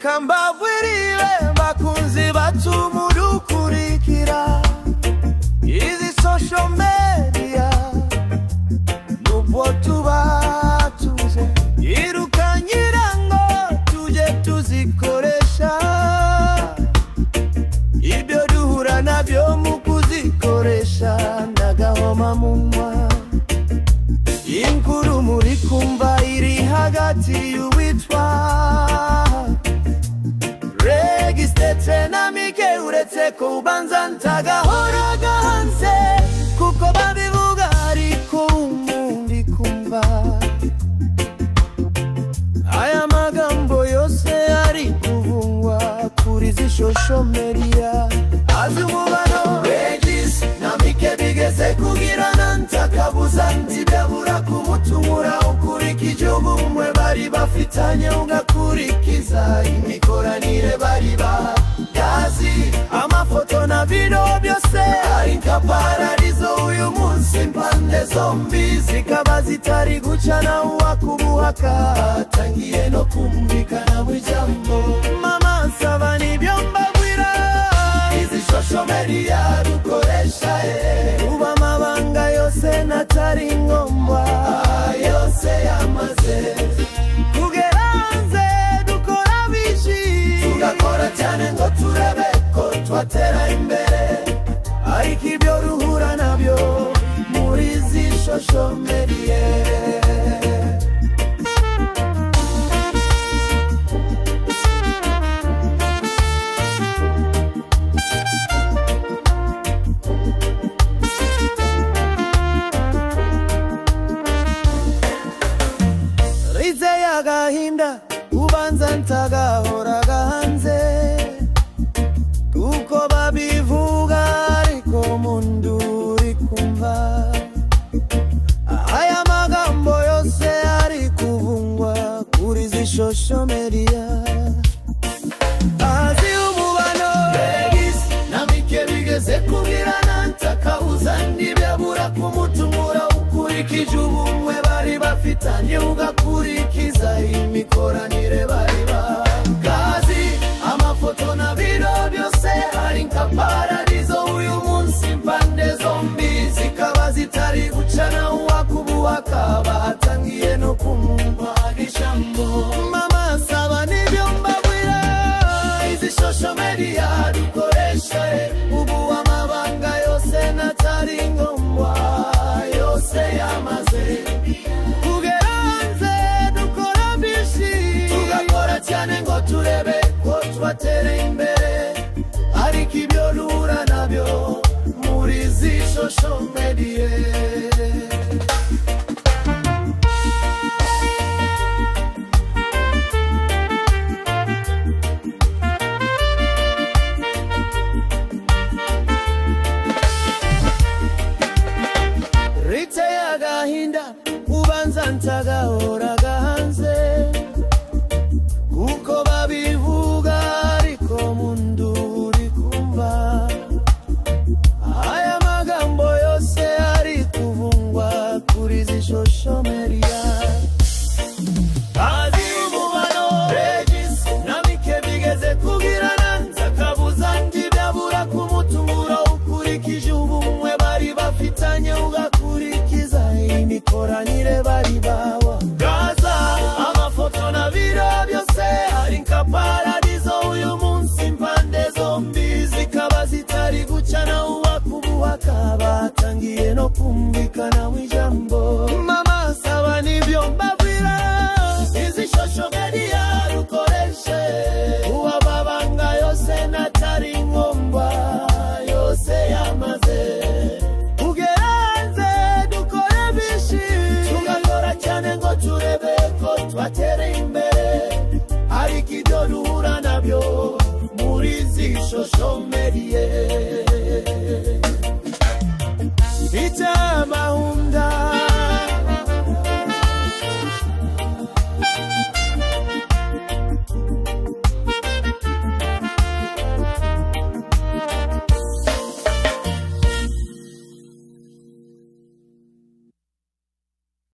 reka mbabwirire bakunzi batumudukurikira izi social media nubwo tubatuze irukanyira ngo tuje tuzikoresha ibyo duhura nabyo mu kuzikoresha ndagahoma munwa inkuru muri kumva iri hagati y'uwitwa Registete na mike uretse ko ubanza ntagahora gahanze kuko babivuga ariko umundi kumva aya magambo yose ari kuvungwa kuri zi social media azi umubano Regis na mike bigeze kugirana ntakabuza ntibyabura kumutumura ukurikije ubumwe bari bafitanye ugakurikiza imikoranire bari bagazi amafoto na video byose ari nka paradizo uyu munsi impande zombi zikaba zitari gucana uwakubuhaka tangiye no kumvikana bw'ijambo mama nsaba nibyo mbabwira izi social media dukoresha uba amabanga yose natari ngombwa yose yamaze kugera hanze dukora bishi tugakora cyane ngo turebe ko twatera imbere ariko ibyo ruhura nabyo muri izi social media agahinda ubanza ntagahora gahanze kuko babivuga ariko mundu uri kumva aya magambo yose ari kuvungwa kuri zi social media azi umubano Regis na mike bigeze kubirana ntakabuza ntibyabura kumutumura ukurikije ubumwe bari bafitanye ugakurikiza imikoranire bari bagazi amafoto na video byose ari nka paradizo uyu munsi impande zombi zikaba zitari gucana uwakubuhaka batangiye no kumumva ijambo mama saba nibyo mbabwira izi social media dukoresha ubu amabanga yose natari ngombwa yose yamaze kugera hanze dukora bishi tugakora cyane ngo turebe ko twatere imbere ariko ibyo duhura nabyo muri izi social media ubanza ntagahora gahanze kuko babivuga ariko mundu uri kumva aya magambo yose ari kuvungwa kuri zi social media azi umubano Regis na mike bigeze kugirana ntakabuza ntibyabura kumutumura ukurikije ubumwe bari bafitanye ugakurikiza imikoranire bari bawa gaza amafoto na video byose ari nka paradizo uyu munsi impande zombi zikaba zitari gucana uwakubuhaka batangiye no kumvikana w'ijambo mama saba nibyo mbabwira izi social media dukoreshe uba amabanga yose natari ngombwa yose yamaze turebe ko twatere imbere ariko ibyo duhura nabyo muri izi social media ita mahunda